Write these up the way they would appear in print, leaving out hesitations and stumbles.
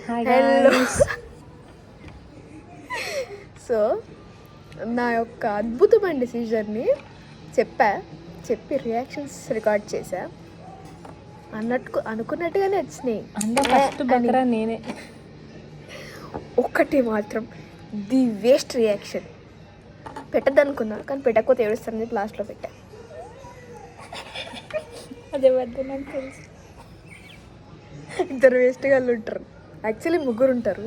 Hello. So నా యొక్క అద్భుతమైన డెసిజన్ని చెప్పి రియాక్షన్స్ రికార్డ్ చేశా. అనుకున్నట్టుగానే వచ్చినాయి. నేనే ఒక్కటి మాత్రం ది వేస్ట్ రియాక్షన్ పెట్టద్దనుకున్నా, కానీ పెట్టకపోతే ఏడుస్తానని చెప్పి లాస్ట్లో పెట్టా. అదే వద్దు నాకు తెలుసు. ఇద్దరు వేస్ట్ గాళ్ళు ఉంటారు, యాక్చువల్లీ ముగ్గురు ఉంటారు.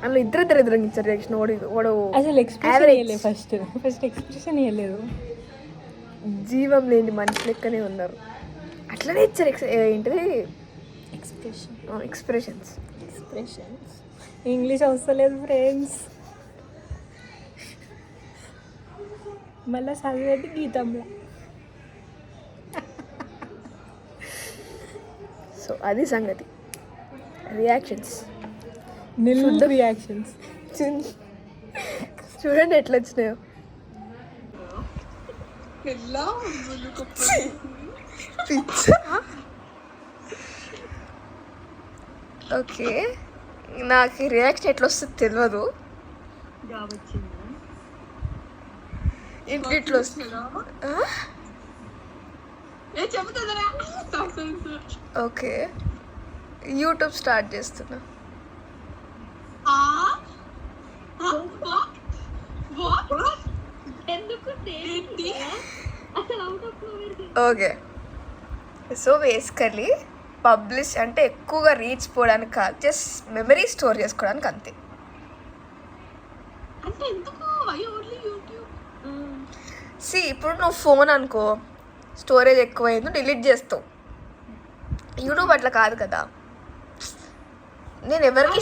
అందులో ఇద్దరు ఇచ్చారు రియాక్షన్. వాడు అసలు ఎక్స్ప్రెషన్ ఫస్ట్ ఎక్స్ప్రెషన్ ఇవ్వలేదు. జీవం లేని మనిషి లెక్కనే ఉన్నారు. అట్లనే ఇచ్చారు. ఏంటిది ఎక్స్ప్రెషన్స్. ఇంగ్లీష్ అవసరం ఫ్రెండ్స్. మళ్ళీ చదివేది గీతంలో. సో అది సంగతి. రియాక్షన్స్ రియాక్షన్స్ చూడండి ఎట్లా వచ్చినాయో. ఓకే, నాకు ఈ రియాక్షన్ ఎట్లా వస్తుంది తెలియదు. ఇట్లా వస్తుంది. ఓకే, యూట్యూబ్ స్టార్ట్ చేస్తున్నా. ఓకే, సో బేసికలీ పబ్లిష్ అంటే ఎక్కువగా రీచ్ పోవడానికి కాదు, జస్ట్ మెమరీ స్టోర్ చేసుకోవడానికి అంతే. సి ఇప్పుడు నువ్వు ఫోన్ అనుకో, స్టోరేజ్ ఎక్కువైంది డిలీట్ చేస్తావు. యూట్యూబ్ అట్లా కాదు కదా. నేను ఎవరికి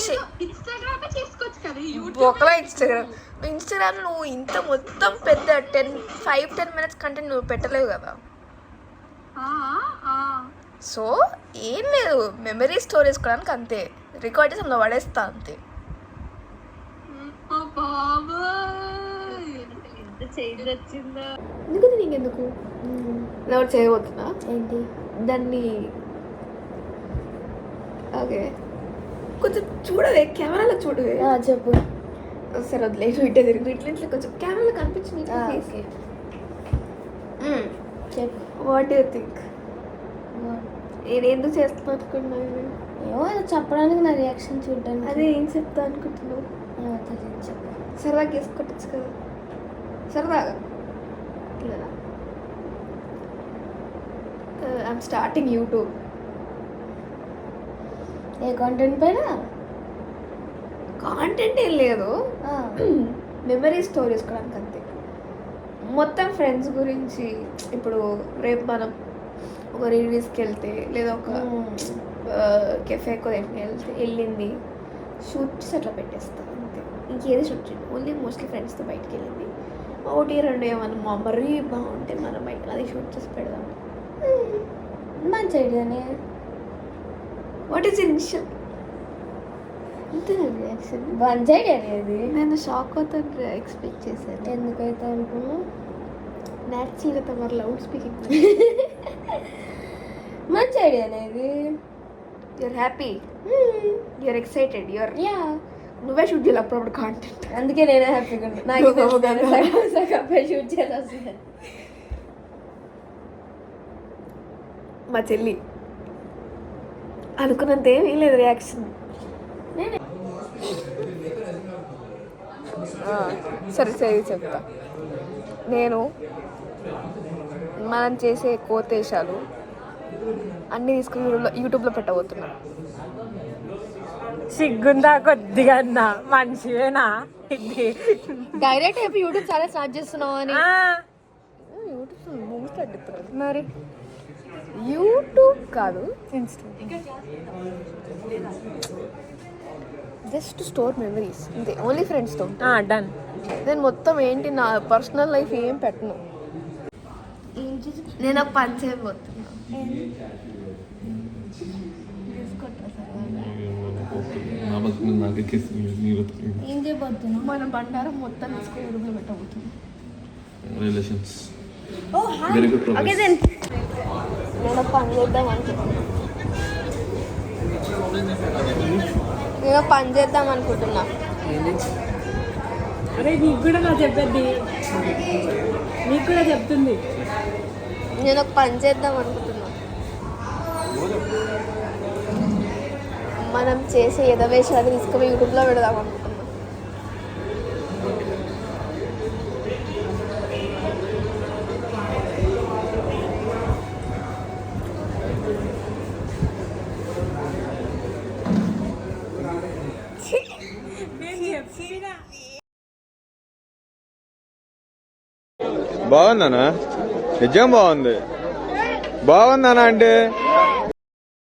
ఒకలా ఇన్స్టాగ్రామ్ నువ్వు ఇంత మొత్తం పెద్ద 5-10 minutes కంటెంట్ నువ్వు పెట్టలేవు కదా. సో ఏం లేదు, మెమరీ స్టోర్ చేసుకోవడానికి అంతే. రికార్డ్ చేసి అందులో పడేస్తా అంతే. ఎందుకంటే నీకెందుకు ఎవరు చేయబోతున్నా ఏంటి దాన్ని. ఓకే, కొంచెం చూడవే, కెమెరాలో చూడవే. చెప్పు. సరే వదిలేదు, ఇట్టే తిరిగి ఇట్లా కొంచెం కెమెరాలో కనిపించింది. What you think? నేను ఎందుకు చేస్తున్నా అనుకున్నాను? ఏమో చెప్పడానికి నా రియాక్షన్ చూడడానికి. అదే ఏం చెప్తా అనుకుంటున్నావు? సరదాగా వేసుకొట్టచ్చు కదా, సరదాగా. I'm starting YouTube. A content పైన? కాంటెంట్ ఏం లేదు, మెమరీ స్టోర్ చేసుకోవడానికి అంతే. మొత్తం ఫ్రెండ్స్ గురించి. ఇప్పుడు రేపు మనం ఒక రిలీజ్కి వెళ్తే లేదా ఒక కెఫేకో వెళ్ళింది, షూట్ చేసి అట్లా పెట్టేస్తాం అంతే. ఇంకేది షూట్ చేయండి, ఓన్లీ మోస్ట్లీ ఫ్రెండ్స్తో బయటకు వెళ్ళింది. 1-2 ఏమన్నా మరీ బాగుంటే మనం బయట అది షూట్ చేసి పెడదాం. మంచి ఐడియానే. What is initial? అంతేనా రియాక్షన్? మంచి ఐడియా అనేది. నేను షాక్ అవుతాను ఎక్స్పెక్ట్ చేశాను. ఎందుకైతే అనుకున్నా న్యాచురల్గా తమ లౌడ్ స్పీకింగ్. మంచి ఐడియా అనేది. You're happy, you're excited, you're. Yeah, నువ్వే షూట్ చేయాలి అప్పుడప్పుడు కాంటెంట్. అందుకే నేనే హ్యాపీగా ఉంటాను. నాకు షూట్ చేయాలి వస్తుంది. మా చెల్లి అనుకున్నంత ఏమీ లేదు రియాక్షన్. సరే చెప్తా. నేను మనం చేసే కోతేశాలు అన్నీ తీసుకుని యూట్యూబ్లో పెట్టబోతున్నా. సిగ్గుందా కొద్దిగా అన్నా? మనిషివేనా ఇది? డైరెక్ట్ అయిపోయి యూట్యూబ్ చాలా స్టార్ట్ చేస్తున్నావు అని. యూట్యూబ్ మూవీ స్టార్ట్ చేస్తున్నాను మరి. యూట్యూబ్ కాదు, జస్ట్ స్టోర్ మెమరీస్ అంతే, ఓన్లీ ఫ్రెండ్స్తో. డన్. నేను మొత్తం ఏంటి నా పర్సనల్ లైఫ్ ఏం పెట్టను. నేను ఒక పని చేయబోతున్నా. ఏం చేయబోతున్నా? మన బండారం మొత్తం తీసుకుని యూట్యూబ్లో పెట్టబోతున్నాం. రిలేషన్స్. ఓకే దెన్ నేను ఒక పని చేద్దాం అనుకుంటున్నాను. నేను పని చేద్దాం అనుకుంటున్నా. అరే నీకు కూడా నా చెప్పేది, నీకు కూడా చెప్తుంది. నేను ఒక పని చేద్దాం అనుకుంటున్నా. మనం చేసే ఎదవేషాలు తీసుకుని యూట్యూబ్లో పెడదాం అనుకుంటున్నా. బాగుందనా? నిజం బాగుంది. బాగుందనా అంటే